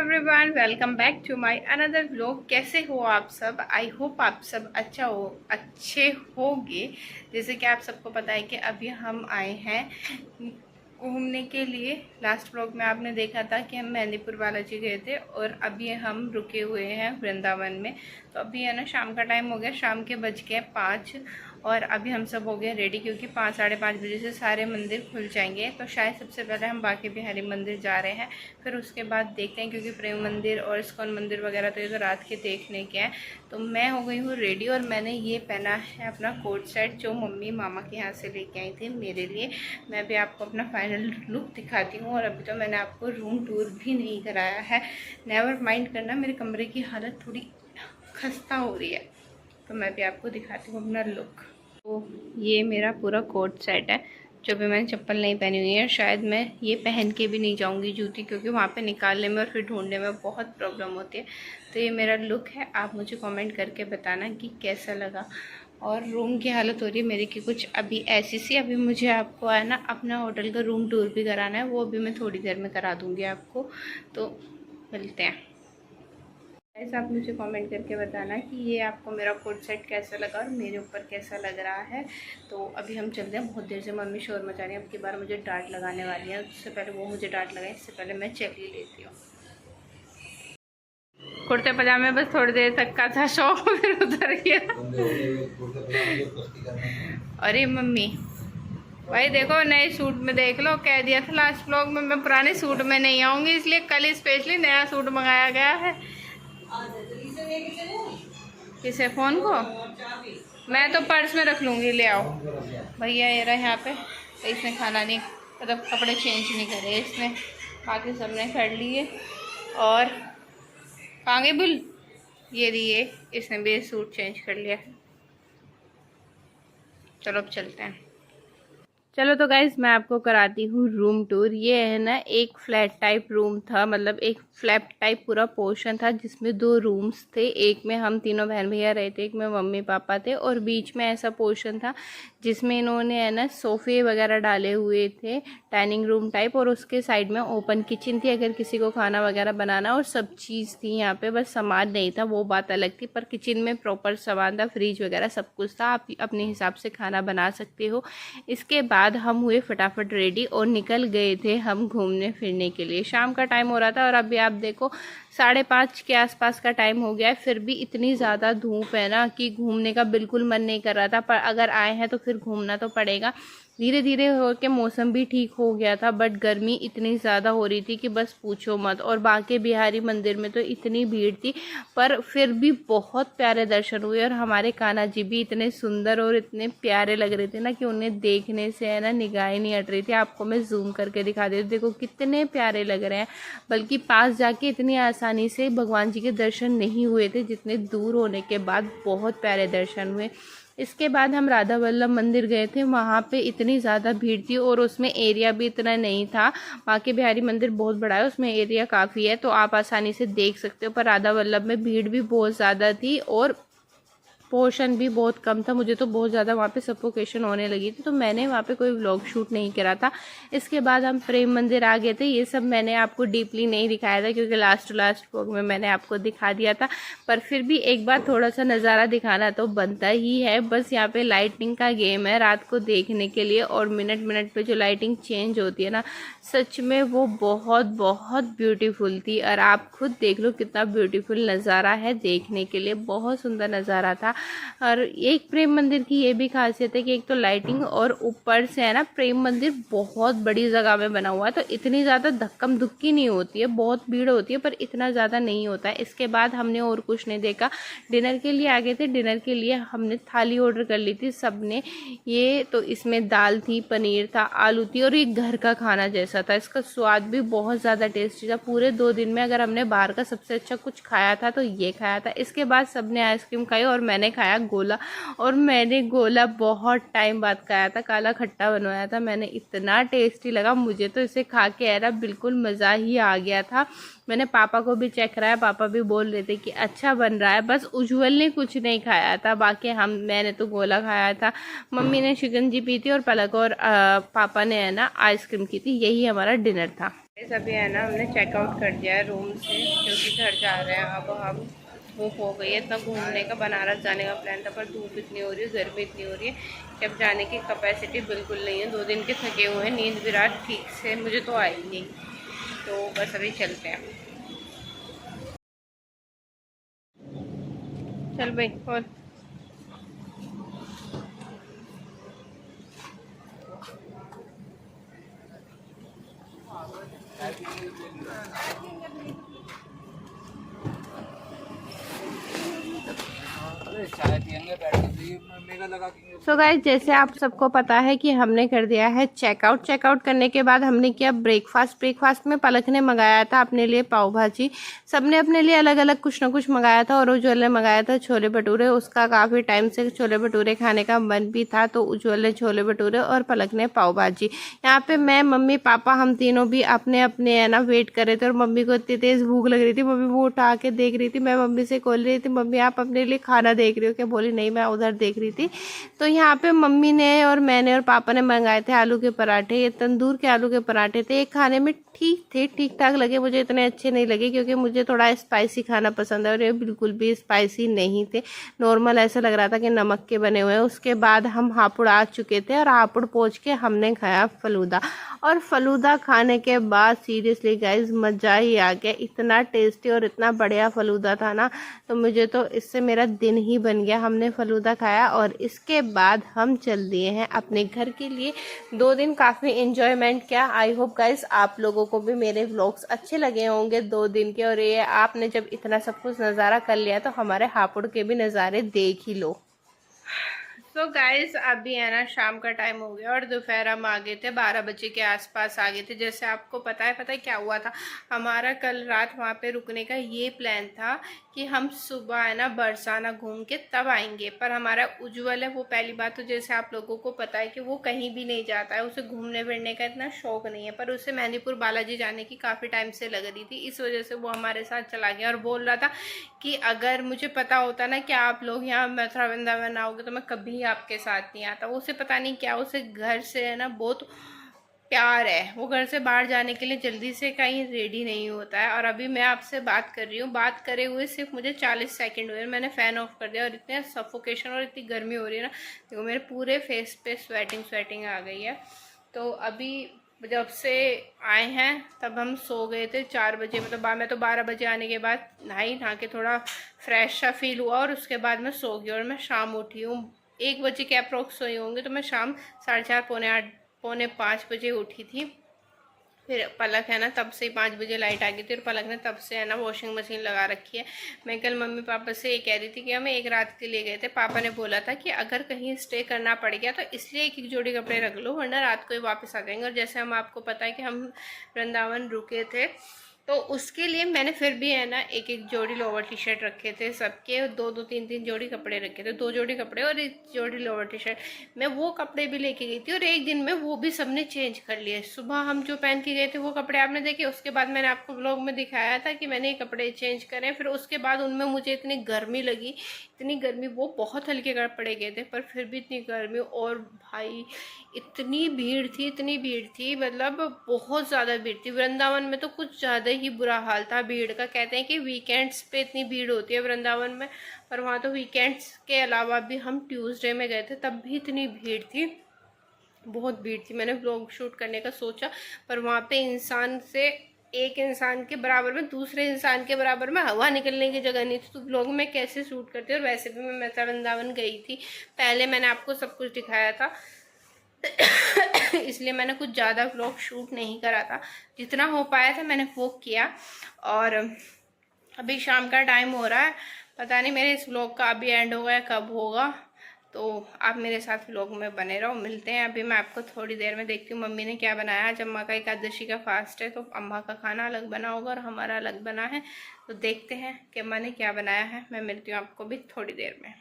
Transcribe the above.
Everyone, welcome back to my another vlog. कैसे हो आप सब? आई होप आप सब अच्छे होंगे। जैसे कि आप सबको पता है कि अभी हम आए हैं घूमने के लिए। लास्ट व्लॉग में आपने देखा था कि हम मेहंदीपुर बालाजी गए थे और अभी हम रुके हुए हैं वृंदावन में। तो अभी है ना, शाम का टाइम हो गया, शाम के बज गए 5 और अभी हम सब हो गए रेडी, क्योंकि 5 साढ़े 5 बजे से सारे मंदिर खुल जाएंगे। तो शायद सबसे पहले हम बांके बिहारी मंदिर जा रहे हैं, फिर उसके बाद देखते हैं, क्योंकि प्रेम मंदिर और इस्कॉन मंदिर वगैरह तो ये तो रात के देखने के हैं। तो मैं हो गई हूँ रेडी और मैंने ये पहना है अपना कोट सेट, जो मम्मी मामा के यहाँ से लेके आई थी मेरे लिए। मैं भी आपको अपना फाइनल लुक दिखाती हूँ। और अभी तो मैंने आपको रूम टूर भी नहीं कराया है। नेवर माइंड करना, मेरे कमरे की हालत थोड़ी खस्ता हो रही है, तो मैं भी आपको दिखाती हूँ अपना लुक। तो ये मेरा पूरा कोट सेट है, जो भी मैंने चप्पल नहीं पहनी हुई है। शायद मैं ये पहन के भी नहीं जाऊंगी जूती, क्योंकि वहाँ पे निकालने में और फिर ढूंढने में बहुत प्रॉब्लम होती है। तो ये मेरा लुक है, आप मुझे कमेंट करके बताना कि कैसा लगा। और रूम की हालत हो रही है मेरी की कुछ अभी ऐसी सी। अभी मुझे आपको है ना अपना होटल का रूम टूर भी कराना है, वो अभी मैं थोड़ी देर में करा दूँगी आपको। तो मिलते हैं। ऐसा आप मुझे कमेंट करके बताना कि ये आपको मेरा कोट सेट कैसा लगा और मेरे ऊपर कैसा लग रहा है। तो अभी हम चलते हैं। बहुत देर से मम्मी शोर मचा रही है, अब की बार मुझे डांट लगाने वाली है। उससे पहले वो मुझे डांट लगाए, इससे पहले मैं चल ही लेती हूँ। कुर्ते पजामे बस थोड़ी देर तक का था शौक, फिर उतर गया। अरे मम्मी भाई देखो, नए सूट में देख लो, कह दिया था लास्ट व्लॉग में मैं पुराने सूट में नहीं आऊँगी, इसलिए कल स्पेशली नया सूट मंगाया गया है। किसे फ़ोन को? मैं तो पर्स में रख लूँगी, ले आओ। भैया ये रहा यहाँ पे। तो इसने खाना नहीं, मतलब कपड़े चेंज नहीं करे इसने, बाकी सबने कर लिए। और कहाँ गई बुल? ये दिए, इसने भी सूट चेंज कर लिया। चलो अब चलते हैं। चलो तो गाइज मैं आपको कराती हूँ रूम टूर। ये है ना एक फ्लैट टाइप रूम था, मतलब एक फ्लैट टाइप पूरा पोर्शन था, जिसमें 2 रूम्स थे। एक में हम तीनों बहन भैया रहे थे, एक में मम्मी पापा थे, और बीच में ऐसा पोर्शन था जिसमें इन्होंने है ना सोफ़े वगैरह डाले हुए थे, डाइनिंग रूम टाइप। और उसके साइड में ओपन किचन थी, अगर किसी को खाना वगैरह बनाना, और सब चीज़ थी यहाँ पे। बस सामान नहीं था, वो बात अलग थी, पर किचन में प्रॉपर सामान था, फ्रिज वगैरह सब कुछ था। आप अपने हिसाब से खाना बना सकते हो। इसके बाद हम हुए फटाफट रेडी और निकल गए थे हम घूमने फिरने के लिए। शाम का टाइम हो रहा था और अभी आप देखो 5:30 के आसपास का टाइम हो गया है, फिर भी इतनी ज़्यादा धूप है ना कि घूमने का बिल्कुल मन नहीं कर रहा था। पर अगर आए हैं तो फिर घूमना तो पड़ेगा। धीरे धीरे हो के मौसम भी ठीक हो गया था, बट गर्मी इतनी ज़्यादा हो रही थी कि बस पूछो मत। और बांके बिहारी मंदिर में तो इतनी भीड़ थी, पर फिर भी बहुत प्यारे दर्शन हुए। और हमारे कान्हा जी भी इतने सुंदर और इतने प्यारे लग रहे थे ना कि उन्हें देखने से है ना निगाहें नहीं हट रही थी। आपको मैं जूम करके दिखा देती हूँ, देखो कितने प्यारे लग रहे हैं। बल्कि पास जाके इतनी आसानी से भगवान जी के दर्शन नहीं हुए थे, जितने दूर होने के बाद बहुत प्यारे दर्शन हुए। इसके बाद हम राधा वल्लभ मंदिर गए थे, वहाँ पे इतनी ज़्यादा भीड़ थी और उसमें एरिया भी इतना नहीं था। बांके बिहारी मंदिर बहुत बड़ा है, उसमें एरिया काफ़ी है, तो आप आसानी से देख सकते हो। पर राधा वल्लभ में भीड़ भी बहुत ज़्यादा थी और पोर्शन भी बहुत कम था। मुझे तो बहुत ज़्यादा वहाँ पे सफोकेशन होने लगी थी, तो मैंने वहाँ पे कोई व्लॉग शूट नहीं करा था। इसके बाद हम प्रेम मंदिर आ गए थे। ये सब मैंने आपको डीपली नहीं दिखाया था, क्योंकि लास्ट व्लॉग में मैंने आपको दिखा दिया था। पर फिर भी एक बार थोड़ा सा नज़ारा दिखाना तो बनता ही है। बस यहाँ पे लाइटिंग का गेम है रात को देखने के लिए, और मिनट मिनट पे जो लाइटिंग चेंज होती है ना, सच में वो बहुत बहुत ब्यूटीफुल थी। और आप खुद देख लो कितना ब्यूटीफुल नज़ारा है, देखने के लिए बहुत सुंदर नज़ारा था। और एक प्रेम मंदिर की ये भी खासियत है कि एक तो लाइटिंग, और ऊपर से है ना प्रेम मंदिर बहुत बड़ी जगह में बना हुआ है, तो इतनी ज़्यादा धक्कम धुक्की नहीं होती है। बहुत भीड़ होती है पर इतना ज़्यादा नहीं होता है। इसके बाद हमने और कुछ नहीं देखा, डिनर के लिए आ गए थे। डिनर के लिए हमने थाली ऑर्डर कर ली थी सबने। ये तो इसमें दाल थी, पनीर था, आलू थी, और ये घर का खाना जैसा था। इसका स्वाद भी बहुत ज़्यादा टेस्टी था। पूरे 2 दिन में अगर हमने बाहर का सबसे अच्छा कुछ खाया था तो ये खाया था। इसके बाद सबने आइसक्रीम खाई और मैंने खाया गोला। और मैंने गोला बहुत टाइम बाद खाया था, काला खट्टा बनवाया था मैंने, इतना टेस्टी लगा मुझे तो। इसे खा के है ना बिल्कुल मज़ा ही आ गया था। मैंने पापा को भी चेक कराया, पापा भी बोल रहे थे कि अच्छा बन रहा है। बस उज्ज्वल ने कुछ नहीं खाया था, बाकी मैंने तो गोला खाया था। मम्मी ने शिकंजी पी थी और पलक और पापा ने है ना आइसक्रीम की थी। यही हमारा डिनर था। अभी है ना हमने चेकआउट कर दिया है रूम से क्योंकि घर जा रहे हैं। अब हम धूप हो गई है, इतना घूमने का बनारस जाने का प्लान था पर धूप इतनी हो रही है, गर्मी इतनी हो रही है कि अब जाने की कैपेसिटी बिल्कुल नहीं है। 2 दिन के थके हुए हैं, नींद भी रात ठीक से मुझे तो आई नहीं, तो बस अभी चलते हैं। चल भाई। और चाय पियेंगे बैठ के, मेगा लगा के। सो गाइस, जैसे आप सबको पता है कि हमने कर दिया है चेकआउट। चेकआउट करने के बाद हमने किया ब्रेकफास्ट में पलक ने मंगाया था अपने लिए पाव भाजी। सबने अपने लिए अलग अलग कुछ ना कुछ मंगाया था और उज्ज्वल ने मंगाया था छोले भटूरे। उसका काफ़ी टाइम से छोले भटूरे खाने का मन भी था, तो उज्ज्वल ने छोले भटूरे और पलक ने पाव भाजी। यहाँ पे मैं, मम्मी, पापा, हम तीनों भी अपने अपने है ना वेट कर रहे थे और मम्मी को इतनी तेज़ भूख लग रही थी। मम्मी वो उठा के देख रही थी, मैं मम्मी से खोल रही थी, मम्मी आप अपने लिए खाना देख रही हो क्या? बोली नहीं, मैं उधर देख रही थी। तो यहाँ पे मम्मी ने और मैंने और पापा ने मंगाए थे आलू के पराठे। ये तंदूर के आलू के पराठे थे। एक खाने में ठीक थे, ठीक ठाक लगे, मुझे इतने अच्छे नहीं लगे क्योंकि मुझे थोड़ा स्पाइसी खाना पसंद है और ये बिल्कुल भी स्पाइसी नहीं थे। नॉर्मल ऐसा लग रहा था कि नमक के बने हुए हैं। उसके बाद हम हापुड़ आ चुके थे और हापुड़ पहुँच के हमने खाया फलूदा। और फलूदा खाने के बाद सीरियसली गाइज मज़ा ही आ गया। इतना टेस्टी और इतना बढ़िया फलूदा था ना, तो मुझे तो इससे मेरा दिन ही बन गया। हमने फलूदा खाया और इसके बाद हम चल दिए हैं अपने घर के लिए। 2 दिन काफ़ी इन्जॉयमेंट किया। आई होप गाइस आप लोगों को भी मेरे व्लॉग्स अच्छे लगे होंगे 2 दिन के। और ये आपने जब इतना सब कुछ नज़ारा कर लिया तो हमारे हापुड़ के भी नज़ारे देख ही लो। तो गाइस अभी है ना शाम का टाइम हो गया और दोपहर हम आ गए थे, 12 बजे के आसपास आ गए थे। जैसे आपको पता है क्या हुआ था? हमारा कल रात वहाँ पे रुकने का ये प्लान था कि हम सुबह है ना बरसाना घूम के तब आएंगे। पर हमारा उज्ज्वल है, वो पहली बात तो जैसे आप लोगों को पता है कि वो कहीं भी नहीं जाता है, उसे घूमने फिरने का इतना शौक नहीं है। पर उसे मेहंदीपुर बालाजी जाने की काफ़ी टाइम से लग रही थी, इस वजह से वो हमारे साथ चला गया और बोल रहा था कि अगर मुझे पता होता ना कि आप लोग यहाँ मथुरा वृंदावन आओगे तो मैं कभी आपके साथ नहीं आता। उसे पता नहीं क्या, उसे घर से है ना बहुत प्यार है, वो घर से बाहर जाने के लिए जल्दी से कहीं रेडी नहीं होता है। और अभी मैं आपसे बात कर रही हूँ, बात करे हुए सिर्फ मुझे 40 सेकंड हुए, मैंने फ़ैन ऑफ कर दिया और इतने सफोकेशन और इतनी गर्मी हो रही है ना, देखो मेरे पूरे फेस पे स्वेटिंग आ गई है। तो अभी जब से आए हैं तब हम सो गए थे 4 बजे, मतलब मैं तो 12 बजे आने के बाद नहा के थोड़ा फ्रेश सा फील हुआ और उसके बाद मैं सो गई। और मैं शाम उठी हूँ 1 बजे के अप्रोक्स सोई होंगी, तो मैं शाम 4:30 पौने 5 बजे उठी थी। फिर पलक है ना तब से 5 बजे लाइट आ गई थी और पलक ने तब से है ना वॉशिंग मशीन लगा रखी है। मैं कल मम्मी पापा से ये कह रही थी कि हम एक रात के लिए गए थे, पापा ने बोला था कि अगर कहीं स्टे करना पड़ गया तो इसलिए एक जोड़ी कपड़े रख लो वरना रात को ही वापस आ जाएंगे। और जैसे हम आपको पता है कि हम वृंदावन रुके थे तो उसके लिए मैंने फिर भी है ना एक जोड़ी लोअर टी शर्ट रखे थे सबके, 2-3 जोड़ी कपड़े रखे थे, 2 जोड़ी कपड़े और 1 जोड़ी लोअर टी शर्ट। मैं वो कपड़े भी लेके गई थी और एक दिन में वो भी सबने चेंज कर लिए। सुबह हम जो पहन के गए थे वो कपड़े आपने देखे, उसके बाद मैंने आपको ब्लॉग में दिखाया था कि मैंने ये कपड़े चेंज करे। फिर उसके बाद उनमें मुझे इतनी गर्मी लगी, इतनी गर्मी, वो बहुत हल्के कपड़े गए थे पर फिर भी इतनी गर्मी। और भाई इतनी भीड़ थी, मतलब बहुत ज़्यादा भीड़ थी। वृंदावन में तो कुछ ज़्यादा ही बुरा हाल था भीड़ का। कहते हैं कि वीकेंड्स पे इतनी भीड़ होती है वृंदावन में, पर वहाँ तो वीकेंड्स के अलावा भी हम ट्यूसडे में गए थे तब भी इतनी भीड़ थी, बहुत भीड़ थी। मैंने व्लॉग शूट करने का सोचा पर वहाँ पे एक इंसान के बराबर में, दूसरे इंसान के बराबर में हवा निकलने की जगह नहीं थी, तो व्लॉग में कैसे शूट करती। और वैसे भी मैं मथुरा वृंदावन गई थी पहले, मैंने आपको सब कुछ दिखाया था इसलिए मैंने कुछ ज़्यादा व्लॉग शूट नहीं करा था, जितना हो पाया था मैंने वो किया। और अभी शाम का टाइम हो रहा है, पता नहीं मेरे इस व्लॉग का अभी एंड होगा या कब होगा, तो आप मेरे साथ व्लॉग में बने रहो। मिलते हैं अभी, मैं आपको थोड़ी देर में देखती हूँ मम्मी ने क्या बनाया। आज अम्मा का एकादशी का फास्ट है तो अम्मा का खाना अलग बना होगा और हमारा अलग बना है, तो देखते हैं कि अम्मा ने क्या बनाया है। मैं मिलती हूँ आपको भी थोड़ी देर में।